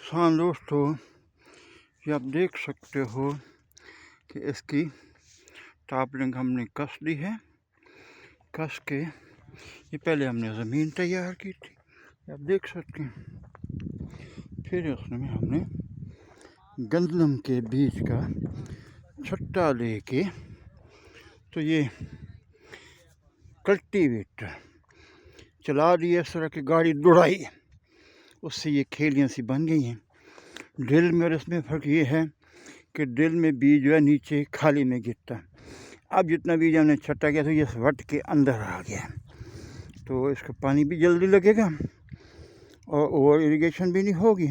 किसान दोस्तों, ये आप देख सकते हो कि इसकी टापलिंग हमने कस दी है। कस के ये पहले हमने ज़मीन तैयार की थी, आप देख सकते हैं। फिर उसमें हमने गंदम के बीज का छट्टा लेके तो ये कल्टीवेटर चला दिया, इस तरह की गाड़ी दौड़ाई, उससे ये खेलियाँ सी बन गई हैं। ड्रिल में और इसमें फ़र्क ये है कि ड्रिल में बीज जो है नीचे खाली में गिरता है। अब जितना बीज हमने छट्टा किया तो ये वट के अंदर आ गया, तो इसको पानी भी जल्दी लगेगा और ओवर इरिगेशन भी नहीं होगी।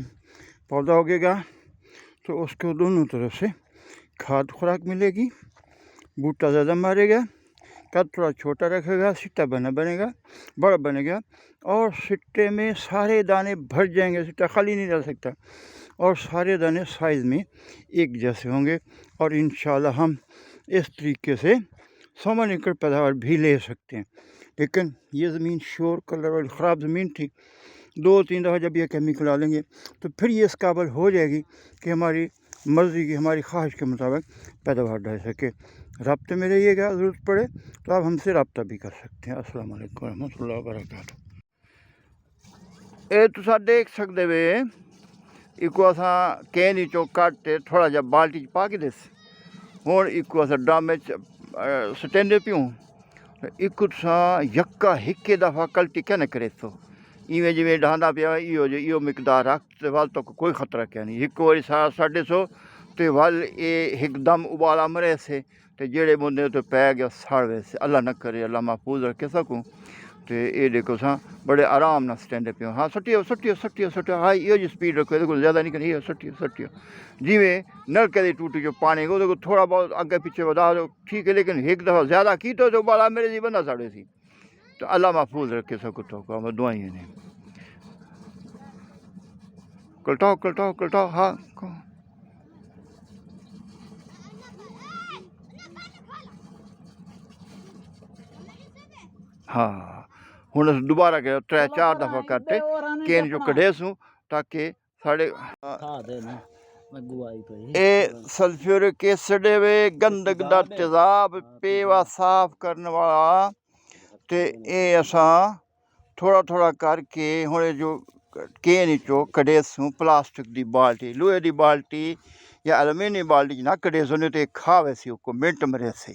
पौधा उगेगा तो उसको दोनों तरफ से खाद खुराक मिलेगी, बूटा ज़्यादा मारेगा, कद थोड़ा छोटा रखेगा, सिट्टा बनेगा, बड़ा बनेगा और सिट्टे में सारे दाने भर जाएंगे, सिट्टा खाली नहीं रह सकता और सारे दाने साइज़ में एक जैसे होंगे और इंशाल्लाह हम इस तरीके से 100 एकड़ पैदावार भी ले सकते हैं। लेकिन ये ज़मीन श्योर कलर वाली ख़राब ज़मीन थी, 2-3 दफ़ा जब ये केमिकल डालेंगे तो फिर ये इस काबिल हो जाएगी कि हमारी मर्ज़ी की, हमारी ख्वाहिश के मुताबिक पैदावार डाल सके। राब्ते में रहिएगा, ज़रूरत पड़े तो आप हमसे रब्ता भी कर सकते हैं। अस्सलाम वालेकुम रहमतुल्लाहि व बरकातहू। ये तुसा देख सकते वे, इको असा कैन चो कट थोड़ा जा बाल्टी पा के देस हुण इको असा ड्रम सटेंदे पियूं, इक तुसा यक्का हिक्के दफ़ा कल्टी क्या न करे तो इवें जिवें ढांदा पिया इहो मिकदार रख ते वल तो कोई खतरा क्या नहीं। एक बारी 150 ते वल ये एकदम उबाला मरे से ते जेड़े बंदे तो पै गया सड़ वैसे, अल्लाह न करे, अल्लाह महफूज रखे सकूँ। तो ये देखो सा बड़े आराम न स्टैंड पियो। हाँ सटियो हाँ यो जी स्पीड रखो, ये ज़्यादा नहीं करी, सटियो जिमें नलके की टूटी जो पानी को थोड़ा बहुत अगे पीछे बढ़ा दो ठीक है, लेकिन एक दफ़ा ज़्यादा की तो जो बाला मेरे जी बंदा साड़े सी। तो अल्लाह महफूज रखे सकूँ तो दुआई ने कल्टाओ हाँ हाँ हूँ दोबारा के 3-4 दफ़ा करते केन जो कढ़ेसूँ ताकि साढ़े सल्फ्यूरिक एसिड वे गंदक दा तेज़ाब पेवा साफ करने वाला ते ये असा थोड़ा करके हुणे जो केन चो कढ़ेसूँ प्लास्टिक दी बाल्टी, लोहे दी बाल्टी या एलुमिनियम बाल्टी ना कढ़ेसूँ नहीं तो खा वैसी को मिनट मरे से।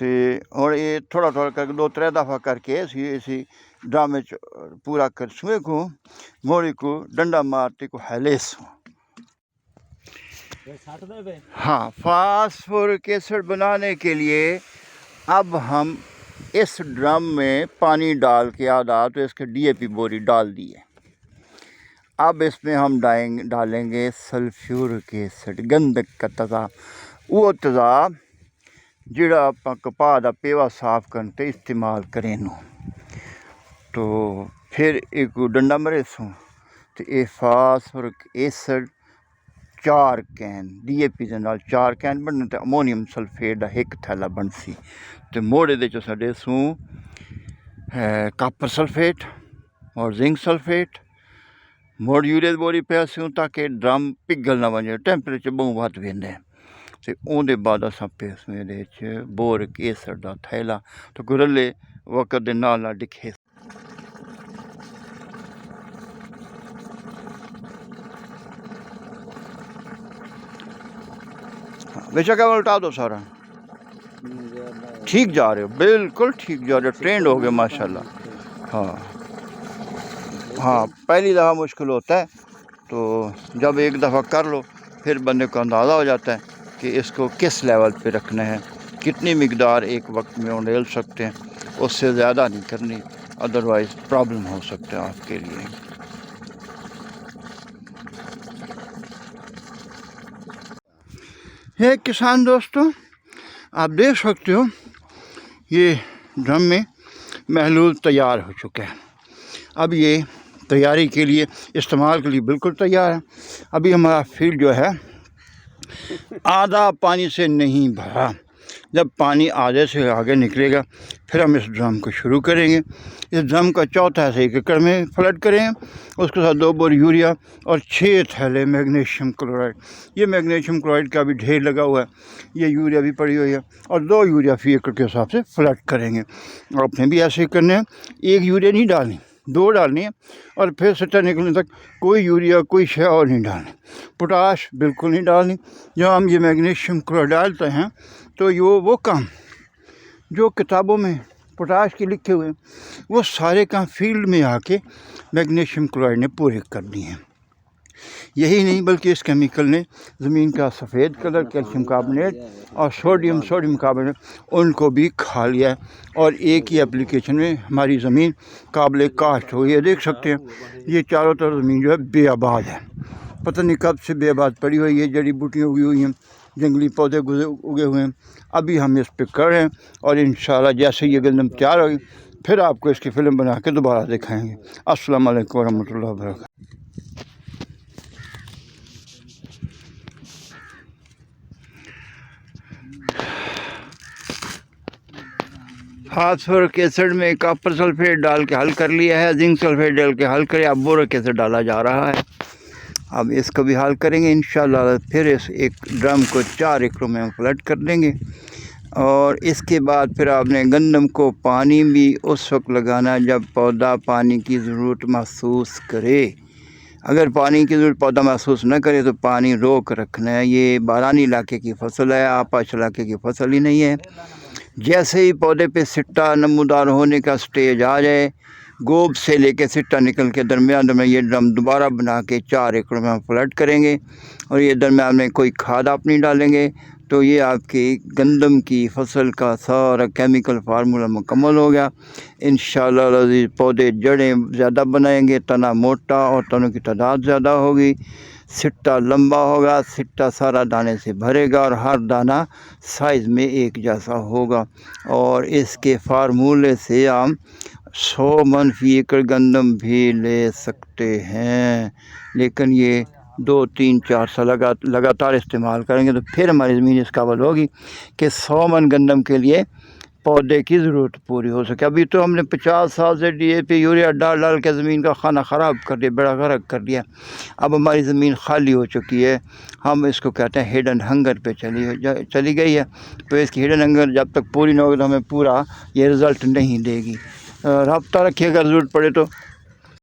तो और ये थोड़ा करके 2-3 दफ़ा करके इसी ड्रामे पूरा कर सुए को मोड़ी को डंडा मारते को हैलेसू। हाँ, फास्फोरिक एसिड बनाने के लिए अब हम इस ड्रम में पानी डाल के आधा तो इसके DAP बोरी डाल दिए। अब इसमें हम डालेंगे सल्फ्यूरिक एसिड, गंधक का तेज़ाब, वो तेज़ाब जिहड़ा आपां कपाह दा पेवा साफ करते इस्तेमाल करें नू। तो फिर एक डंडा मरेसूँ तो ये फास्फोरिक एसिड 4 कैन DAP दे नाल 4 कैन बनने तो अमोनीयम सल्फेट दा 1 थैला बनसी। तो मोड़े दे चो साडे सूं कापर सल्फेट और जिंक सल्फेट मोड़ यूरिया दी बोरी पैसूँ ताकि ड्रम पिघल ना वजे, टैंपरेचर बहुत वध वेंदा। तो उहदे बाद असां पैसूं इहदे च बोरिक एसिड दा थैला तो गुरले वक्त दे नाल डिखे। बेशक उल्टा दो सारा, ठीक जा रहे हो, बिल्कुल ठीक जा रहे हो, ट्रेंड हो गए माशाल्लाह। हाँ पहली दफ़ा मुश्किल होता है, तो जब एक दफ़ा कर लो फिर बंदे को अंदाज़ा हो जाता है कि इसको किस लेवल पे रखना है, कितनी मिकदार एक वक्त में उंडेल सकते हैं, उससे ज़्यादा नहीं करनी, अदरवाइज़ प्रॉब्लम हो सकता है आपके लिए। ये किसान दोस्तों, आप देख सकते हो ये ड्रम में महलूल तैयार हो चुका है। अब ये तैयारी के लिए, इस्तेमाल के लिए बिल्कुल तैयार है। अभी हमारा फील्ड जो है आधा पानी से नहीं भरा, जब पानी आधे से आगे निकलेगा फिर हम इस ड्रम को शुरू करेंगे। इस ड्रम का चौथा हिस्सा 1 एकड़ में फ्लड करेंगे, उसके साथ 2 बोर यूरिया और 6 थैले मैग्नीशियम क्लोराइड। ये मैग्नीशियम क्लोराइड का भी ढेर लगा हुआ है, ये यूरिया भी पड़ी हुई है, और 2 यूरिया फी एकड़ के हिसाब से फ्लड करेंगे। और अपने भी ऐसे ही करने हैं, 1 यूरिया नहीं डालनी, 2 डालनी है, और फिर सिट्टा निकलने तक कोई यूरिया कोई शय और नहीं डालनी। पोटाश बिल्कुल नहीं डालनी। जब हम ये मैग्नीशियम क्लोराइड डालते हैं तो ये वो काम जो किताबों में पोटाश के लिखे हुए वो सारे काम फील्ड में आके मैग्नीशियम क्लोराइड ने पूरे कर दिए हैं। यही नहीं बल्कि इस केमिकल ने ज़मीन का सफ़ेद कलर, कैल्शियम कार्बोनेट और सोडियम कार्बोनेट उनको भी खा लिया है, और एक ही एप्लीकेशन में हमारी ज़मीन काबिल काश्त हो गई है। देख सकते हैं ये चारों तरफ ज़मीन जो है बेआबाद है, पता नहीं कब से बेआबाद पड़ी हुई है, जड़ी बूटियाँ उगी हुई हैं, जंगली पौधे उगे हुए हैं। अभी हम इस पे कर रहे हैं, और इंशाल्लाह जैसे ये गंदम तैयार होगी फिर आपको इसकी फ़िल्म बना के दोबारा दिखाएँगे। अस्सलाम वालेकुम रहमतुल्लाहि व बरकातहू। फास्फोरिक एसिड में कॉपर सल्फेट डाल के हल कर लिया है, जिंक सल्फेट डाल के हल करें, अब बोरिक एसिड डाला जा रहा है। अब इसको भी हल करेंगे इंशाल्लाह। फिर इस एक ड्रम को 4 एकड़ों में हम फ्लड कर देंगे, और इसके बाद फिर आपने गंदम को पानी भी उस वक्त लगाना जब पौधा पानी की ज़रूरत महसूस करे। अगर पानी की ज़रूरत पौधा महसूस न करे तो पानी रोक रखना है। ये बारानी इलाके की फसल है, आपाश इलाके की फसल ही नहीं है। जैसे ही पौधे पे सिट्टा नमूदार होने का स्टेज आ जाए, गोब से लेके सिट्टा निकल के दरमियान में ये ड्रम दोबारा बना के 4 एकड़ में हम फ्लड करेंगे, और ये दरमियान में कोई खाद आप नहीं डालेंगे, तो ये आपकी गंदम की फसल का सारा केमिकल फार्मूला मुकम्मल हो गया। इंशाअल्लाह पौधे जड़ें ज़्यादा बनाएंगे, तना मोटा और तनों की तादाद ज़्यादा होगी, सिट्टा लंबा होगा, सिट्टा सारा दाने से भरेगा, और हर दाना साइज़ में एक जैसा होगा। और इसके फार्मूले से हम 100 मन फी एकड़ गंदम भी ले सकते हैं, लेकिन ये 2, 3, 4 साल लगातार इस्तेमाल करेंगे तो फिर हमारी ज़मीन इस काबिल होगी कि 100 मन गंदम के लिए पौधे की ज़रूरत पूरी हो सके। अभी तो हमने 50 साल से DAP यूरिया डाल डाल के ज़मीन का खाना ख़राब कर दिया, बड़ा गर्क कर दिया। अब हमारी ज़मीन खाली हो चुकी है, हम इसको कहते हैं हिडन हंगर पे चली गई है। तो इसकी हिडन हंगर जब तक पूरी ना होगी तो हमें पूरा ये रिज़ल्ट नहीं देगी। रब्ता रखिएगा, ज़रूरत पड़े तो